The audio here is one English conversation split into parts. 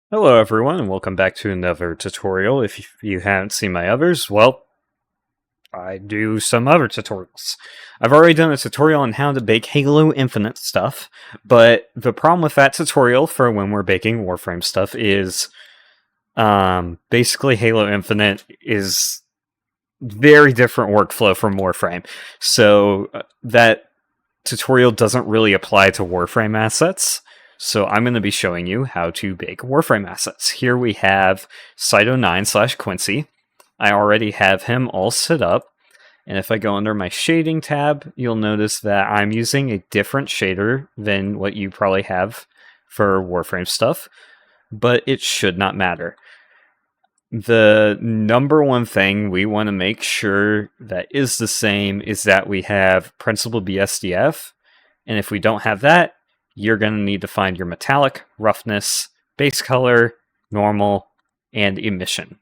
Hello everyone and welcome back to another tutorial. If you haven't seen my others, well, I do some other tutorials. I've already done a tutorial on how to bake Halo Infinite stuff, but the problem with that tutorial for when we're baking Warframe stuff is basically Halo Infinite is very different workflow from Warframe. So that tutorial doesn't really apply to Warframe assets. So I'm going to be showing you how to bake Warframe assets. Here we have Cyto9/Quincy. I already have him all set up. And if I go under my shading tab, you'll notice that I'm using a different shader than what you probably have for Warframe stuff. But it should not matter. The number one thing we want to make sure that is the same is that we have Principal BSDF. And if we don't have that, you're going to need to find your metallic, roughness, base color, normal, and emission.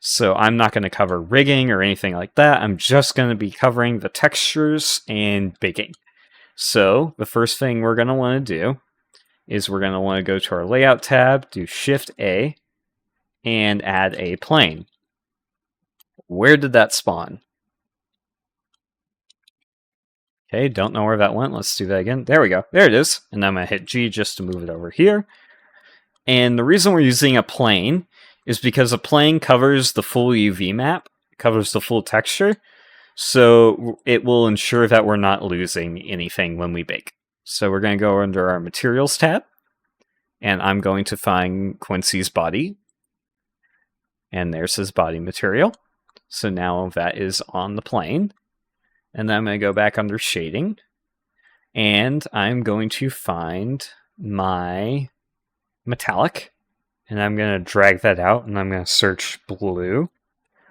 So I'm not going to cover rigging or anything like that. I'm just going to be covering the textures and baking. So the first thing we're going to want to do is we're going to want to go to our layout tab, do Shift A, and add a plane. Where did that spawn? Okay, don't know where that went. Let's do that again. There we go. There it is. And I'm going to hit G just to move it over here. And the reason we're using a plane is because a plane covers the full UV map, covers the full texture. So it will ensure that we're not losing anything when we bake. So we're going to go under our Materials tab. And I'm going to find Quincy's body. And there's his body material. So now that is on the plane. And then I'm going to go back under shading. And I'm going to find my metallic. And I'm going to drag that out. And I'm going to search blue,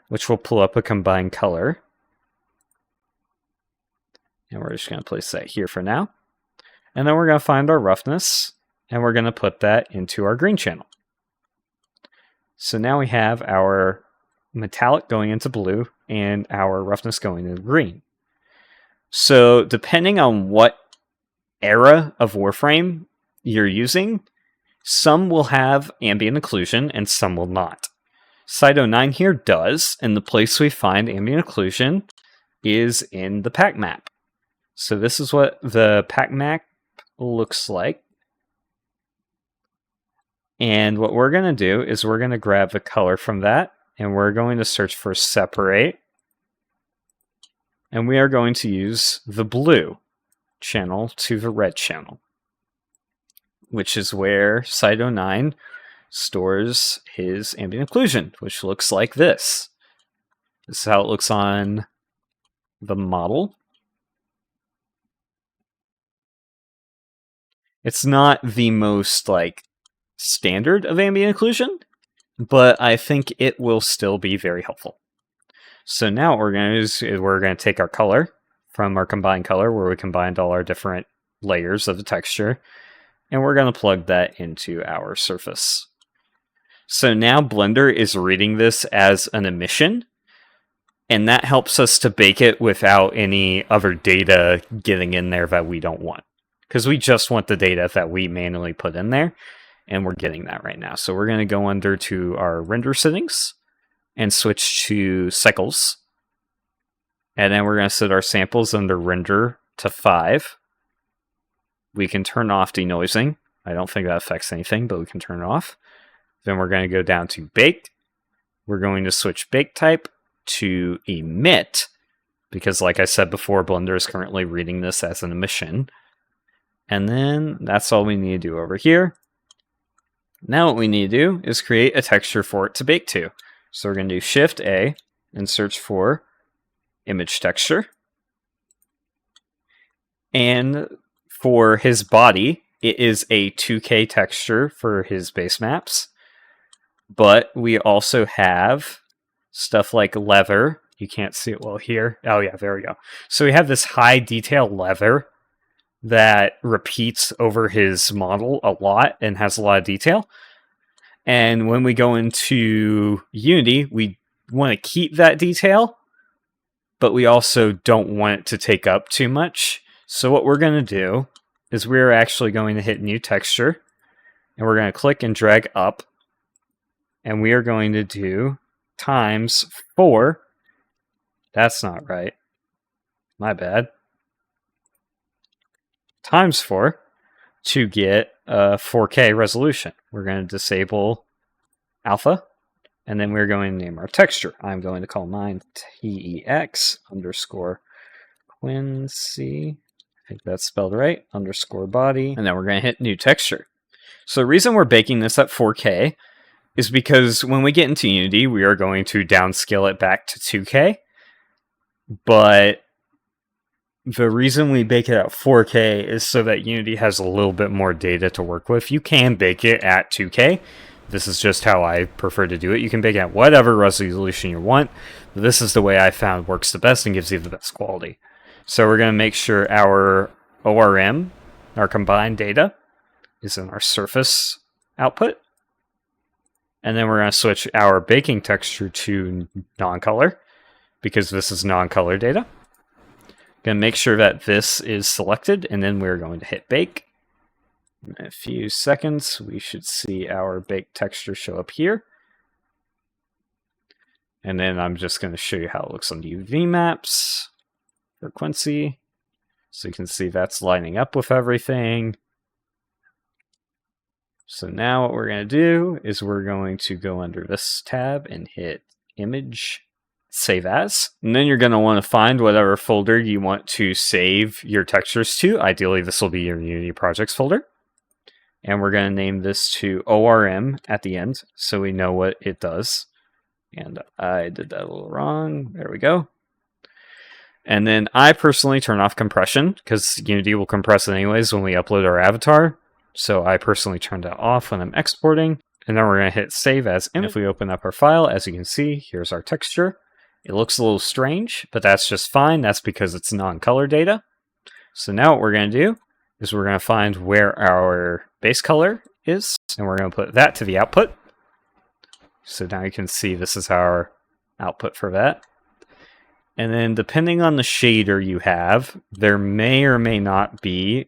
which will pull up a combined color. And we're just going to place that here for now. And then we're going to find our roughness. And we're going to put that into our green channel. So now we have our metallic going into blue and our roughness going into green. So depending on what era of Warframe you're using, some will have ambient occlusion and some will not. Cyto9 here does, and the place we find ambient occlusion is in the pack map. So this is what the pack map looks like. And what we're going to do is we're going to grab the color from that, and we're going to search for separate. And we are going to use the blue channel to the red channel, which is where Cyto9 stores his ambient occlusion, which looks like this. This is how it looks on the model. It's not the most standard of ambient occlusion, but I think it will still be very helpful. So now what we're going to do is we're going to take our color from our combined color, where we combined all our different layers of the texture, and we're going to plug that into our surface. So now Blender is reading this as an emission, and that helps us to bake it without any other data getting in there that we don't want. Because we just want the data that we manually put in there, and we're getting that right now. So we're going to go under to our render settings and switch to cycles. And then we're going to set our samples under render to 5. We can turn off denoising. I don't think that affects anything, but we can turn it off. Then we're going to go down to bake. We're going to switch bake type to emit, because like I said before, Blender is currently reading this as an emission. And then that's all we need to do over here. Now what we need to do is create a texture for it to bake to. So we're going to do Shift A and search for image texture. And for his body, it is a 2K texture for his base maps. But we also have stuff like leather. You can't see it well here. Oh yeah, there we go. So we have this high detail leather that repeats over his model a lot and has a lot of detail. And when we go into Unity, we want to keep that detail, but we also don't want it to take up too much. So what we're going to do is we're actually going to hit new texture, and we're going to click and drag up, and we are going to do times 4. That's not right. My bad. Times 4 to get a 4K resolution. We're going to disable alpha, and then we're going to name our texture. I'm going to call mine TEX underscore Quincy. I think that's spelled right. Underscore body. And then we're going to hit new texture. So the reason we're baking this at 4K is because when we get into Unity, we are going to downscale it back to 2K. But the reason we bake it at 4K is so that Unity has a little bit more data to work with. You can bake it at 2K. This is just how I prefer to do it. You can bake it at whatever resolution you want. But this is the way I found works the best and gives you the best quality. So we're going to make sure our ORM, our combined data, is in our surface output. And then we're going to switch our baking texture to non-color, because this is non-color data. Going to make sure that this is selected, and then we're going to hit bake. In a few seconds, we should see our baked texture show up here. And then I'm just going to show you how it looks on the UV maps for Quincy. So you can see that's lining up with everything. So now what we're going to do is we're going to go under this tab and hit image, save as. And then you're going to want to find whatever folder you want to save your textures to. Ideally, this will be your Unity projects folder. And we're going to name this to ORM at the end so we know what it does. And I did that a little wrong. There we go. And then I personally turn off compression because Unity will compress it anyways when we upload our avatar. So I personally turned that off when I'm exporting. And then we're going to hit save as image. And if we open up our file, as you can see, here's our texture. It looks a little strange, but that's just fine. That's because it's non-color data. So now what we're going to do is we're going to find where our base color is, and we're going to put that to the output. So now you can see this is our output for that. And then depending on the shader you have, there may or may not be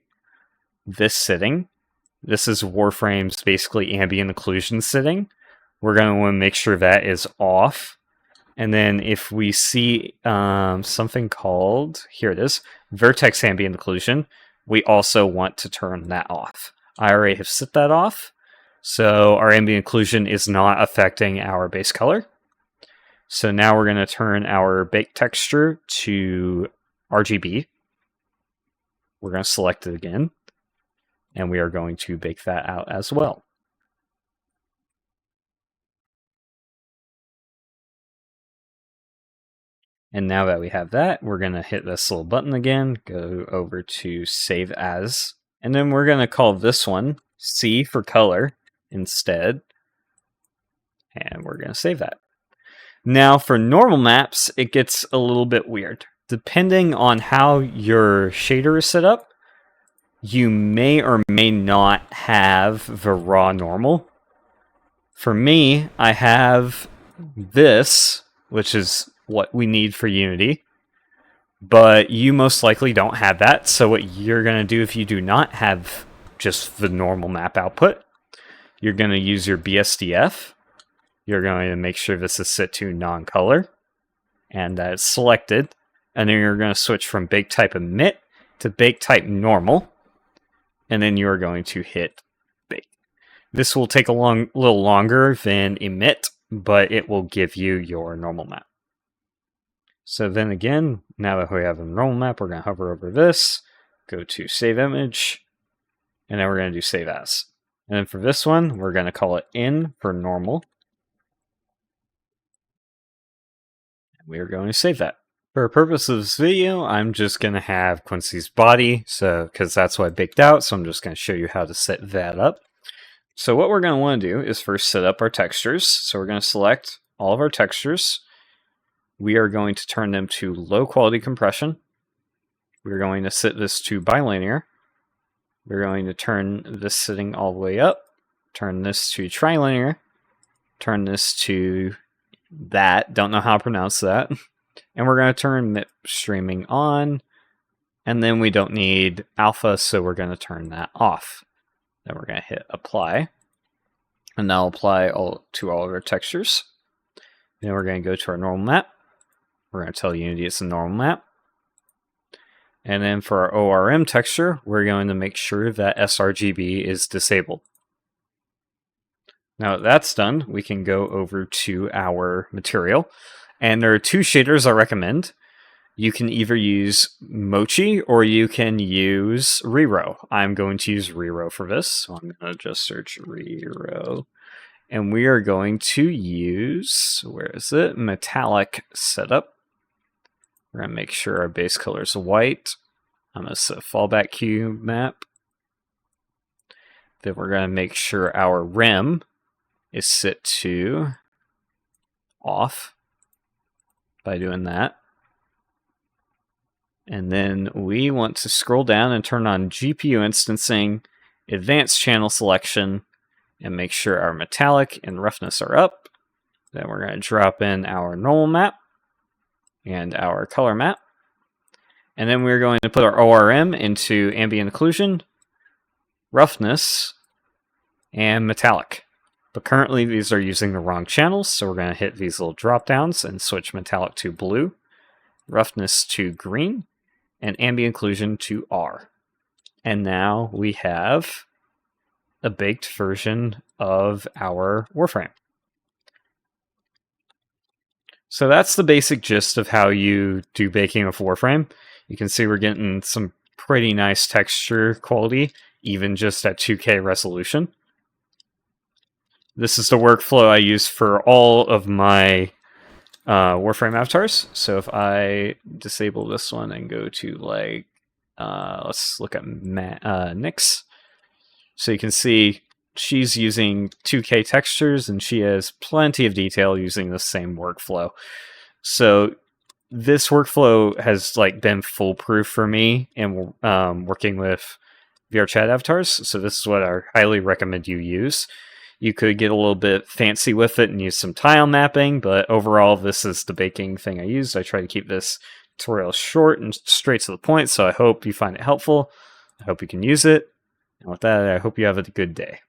this setting. This is Warframe's basically ambient occlusion setting. We're going to want to make sure that is off. And then if we see something called, here it is, vertex ambient occlusion, we also want to turn that off. I already have set that off, so our ambient occlusion is not affecting our base color. So now we're going to turn our bake texture to RGB. We're going to select it again, and we are going to bake that out as well. And now that we have that, we're going to hit this little button again, go over to Save As, and then we're going to call this one C for color instead, and we're going to save that. Now for normal maps, it gets a little bit weird. Depending on how your shader is set up, you may or may not have the raw normal. For me, I have this, which is what we need for Unity, but you most likely don't have that. So what you're going to do if you do not have just the normal map output, you're going to use your BSDF. You're going to make sure this is set to non-color and that it's selected, and then you're going to switch from bake type emit to bake type normal, and then you're going to hit bake. This will take a little longer than emit, but it will give you your normal map. So then again, now that we have a normal map, we're going to hover over this, go to Save Image, and then we're going to do Save As. And then for this one, we're going to call it in for normal. And we are going to save that. For the purpose of this video, I'm just going to have Quincy's body, because that's what I baked out, so I'm just going to show you how to set that up. So what we're going to want to do is first set up our textures. So we're going to select all of our textures. We are going to turn them to low quality compression. We're going to set this to bilinear. We're going to turn this setting all the way up, turn this to trilinear, turn this to that, don't know how to pronounce that, and we're going to turn MIP streaming on, and then we don't need alpha, so we're going to turn that off. Then we're going to hit apply. And now apply to all of our textures. Then we're going to go to our normal map. We're going to tell Unity it's a normal map. And then for our ORM texture, we're going to make sure that sRGB is disabled. Now that that's done, we can go over to our material. And there are two shaders I recommend. You can either use Mochi or you can use Rero. I'm going to use Rero for this. So I'm going to just search Rero. And we are going to use, where is it? Metallic setup. We're going to make sure our base color is white. I'm going to set a fallback cube map. Then we're going to make sure our rim is set to off by doing that. And then we want to scroll down and turn on GPU instancing, advanced channel selection, and make sure our metallic and roughness are up. Then we're going to drop in our normal map and our color map. And then we're going to put our ORM into ambient occlusion, roughness, and metallic. But currently these are using the wrong channels, so we're going to hit these little drop downs and switch metallic to blue, roughness to green, and ambient occlusion to R. And now we have a baked version of our Warframe. So that's the basic gist of how you do baking with Warframe. You can see we're getting some pretty nice texture quality, even just at 2K resolution. This is the workflow I use for all of my Warframe avatars. So if I disable this one and go to like, let's look at Nyx. So you can see she's using 2K textures and she has plenty of detail using the same workflow. So this workflow has like been foolproof for me in working with VRChat avatars. So this is what I highly recommend you use. You could get a little bit fancy with it and use some tile mapping, but overall this is the baking thing I use. I try to keep this tutorial short and straight to the point, so I hope you find it helpful. I hope you can use it. And with that, I hope you have a good day.